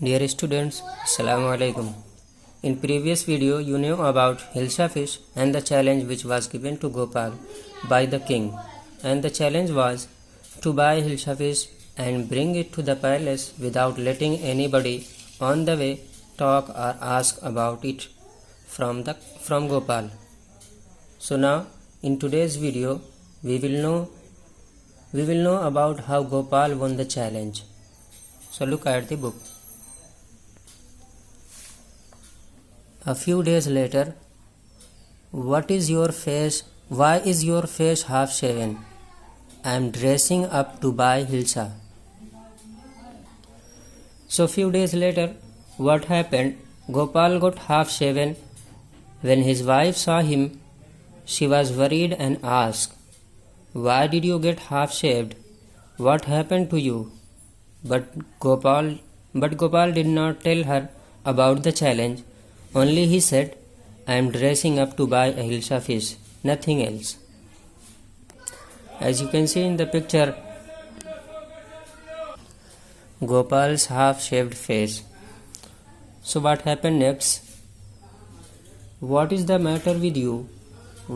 Dear students, Assalamu alaikum. In previous video, you knew about Hilsa fish and the challenge which was given to Gopal by the king. And the challenge was to buy Hilsa fish and bring it to the palace without letting anybody on the way talk or ask about it from Gopal. So now, in today's video, we will know about how Gopal won the challenge. So look at the book. A few days later, what is your face? Why is your face half shaven? I am dressing up to buy Hilsa. So few days later, what happened? Gopal got half shaven. When his wife saw him, she was worried and asked, "Why did you get half shaved? What happened to you?" But Gopal did not tell her about the challenge. Only he said, "I am dressing up to buy a Hilsa fish, nothing else." As you can see in the picture, Gopal's half-shaved face. So what happened next? What is the matter with you?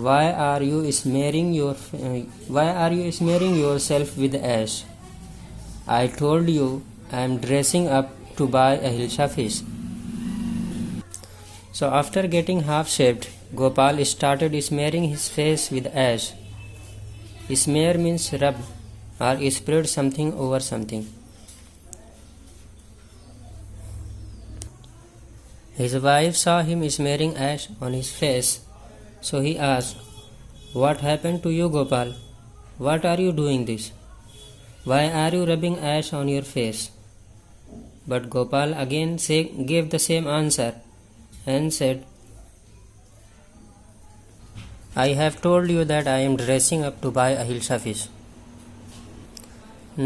Why are you smearing yourself with ash? I told you I am dressing up to buy a Hilsa fish. So after getting half shaved, Gopal started smearing his face with ash. Smear means rub or spread something over something. His wife saw him smearing ash on his face, so he asked, "What happened to you, Gopal? What are you doing this? Why are you rubbing ash on your face?" But Gopal again gave the same answer and said, "I have told you that I am dressing up to buy a Hilsa fish."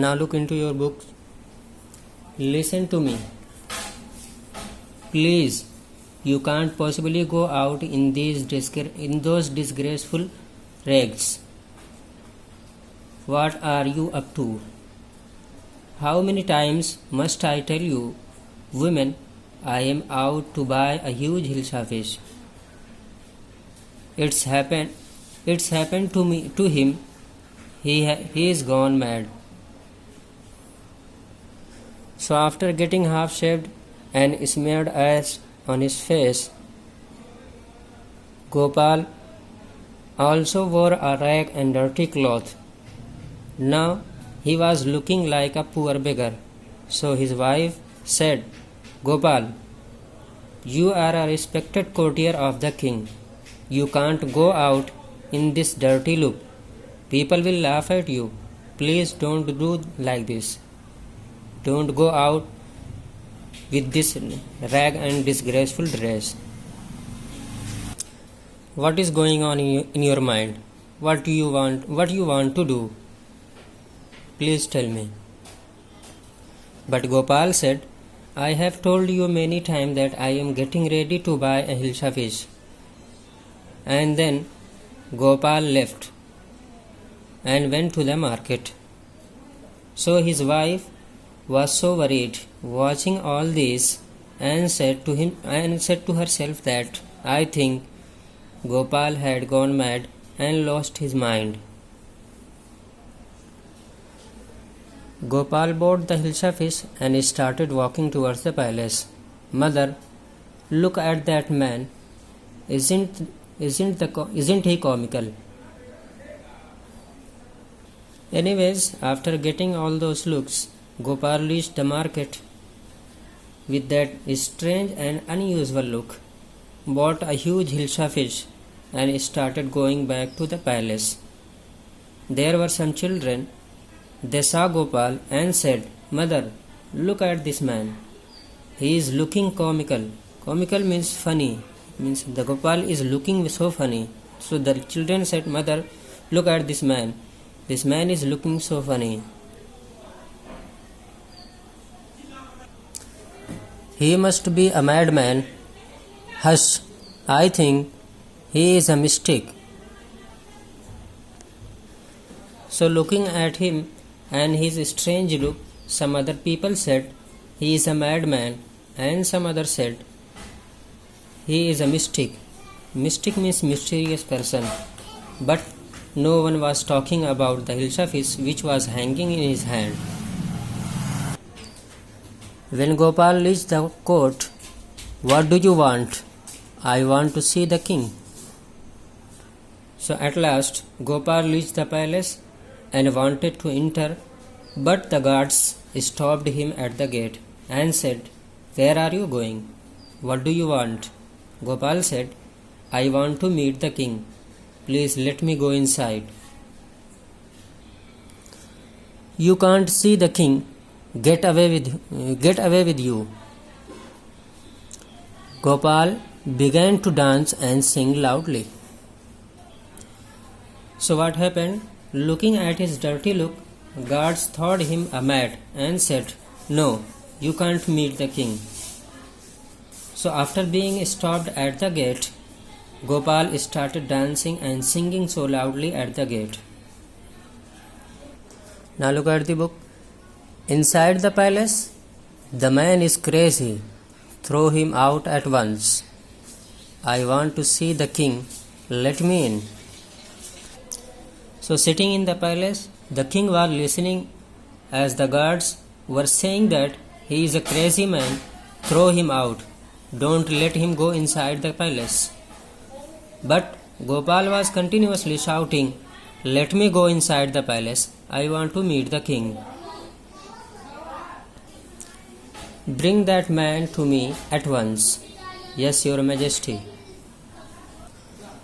Now look into your book. Listen to me. Please, you can't possibly go out in those disgraceful rags. What are you up to? How many times must I tell you, women, I am out to buy a huge Hilsa fish. It's happened to him. He is gone mad. So after getting half shaved and smeared ash on his face, Gopal also wore a rag and dirty cloth. Now he was looking like a poor beggar. So his wife said, "Gopal, you are a respected courtier of the king. You can't go out in this dirty look. People will laugh at you. Please don't do like this. Don't go out with this rag and disgraceful dress." What is going on in your mind? What do you want to do? Please tell me. But Gopal said, "I have told you many times that I am getting ready to buy a Hilsa fish." And then Gopal left and went to the market. So his wife was so worried watching all this and said to herself that, "I think Gopal had gone mad and lost his mind." Gopal bought the Hilsa fish and started walking towards the palace. "Mother, look at that man. Isn't he comical?" Anyways, after getting all those looks, Gopal reached the market with that strange and unusual look, bought a huge Hilsa fish and started going back to the palace. There were some children. They saw Gopal and said, "Mother, look at this man. He is looking comical." Comical means funny. Means the Gopal is looking so funny. So the children said, "Mother, look at this man. This man is looking so funny." "He must be a madman." "Hush, I think he is a mistake." So looking at him and his strange look, some other people said, "He is a madman. and some others said, he is a mystic. Mystic means mysterious person. But no one was talking about the hilsa fish which was hanging in his hand. When Gopal reached the court, what do you want? I want to see the king. So at last Gopal reached the palace and wanted to enter, but the guards stopped him at the gate and said, where are you going? What do you want? Gopal said, I want to meet the king. Please let me go inside. You can't see the king. Get away with you. Gopal began to dance and sing loudly. So what happened? Looking at his dirty look, guards thought him a mad and said, no, you can't meet the king. So after being stopped at the gate, Gopal started dancing and singing so loudly at the gate. Now look at the book. Inside the palace, the man is crazy. Throw him out at once. I want to see the king. Let me in. So sitting in the palace, the king was listening as the guards were saying that he is a crazy man. Throw him out. Don't let him go inside the palace. But Gopal was continuously shouting, let me go inside the palace. I want to meet the king. Bring that man to me at once. Yes, your majesty.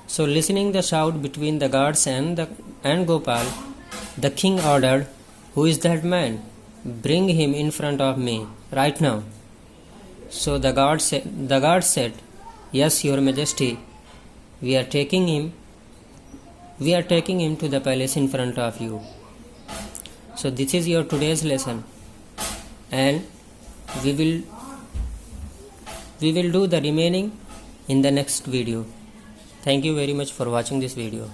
So listening the shout between the guards and Gopal, the king ordered, who is that man? Bring him in front of me right now. So the guard said, yes, your majesty. We are taking him to the palace in front of you. So this is your today's lesson, and we will do the remaining in the next video. Thank you very much for watching this video.